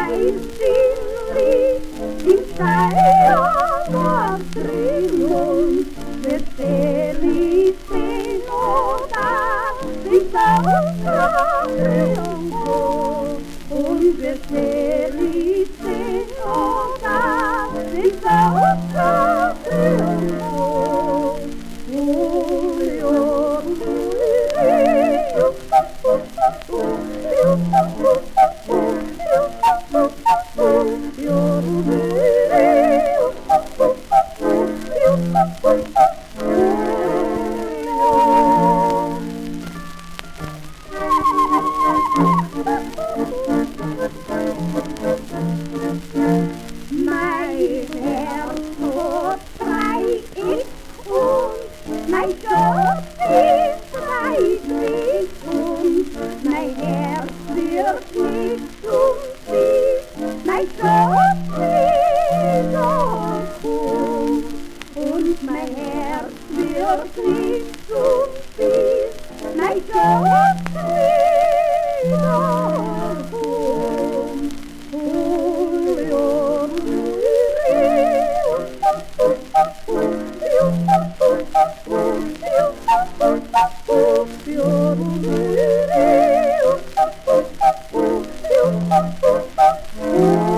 Stille din sejr og triumf, beseligt sind og der, dieser Triumph. Und beseligt sind og der, dieser Triumph. Mein Herz so frei ist und mein Gott ist freiwillig und mein Herz wird nicht zum Sieg, mein Gott ist auf und mein Herz wird nicht zum Sieg, mein Gott ist auf. Oh,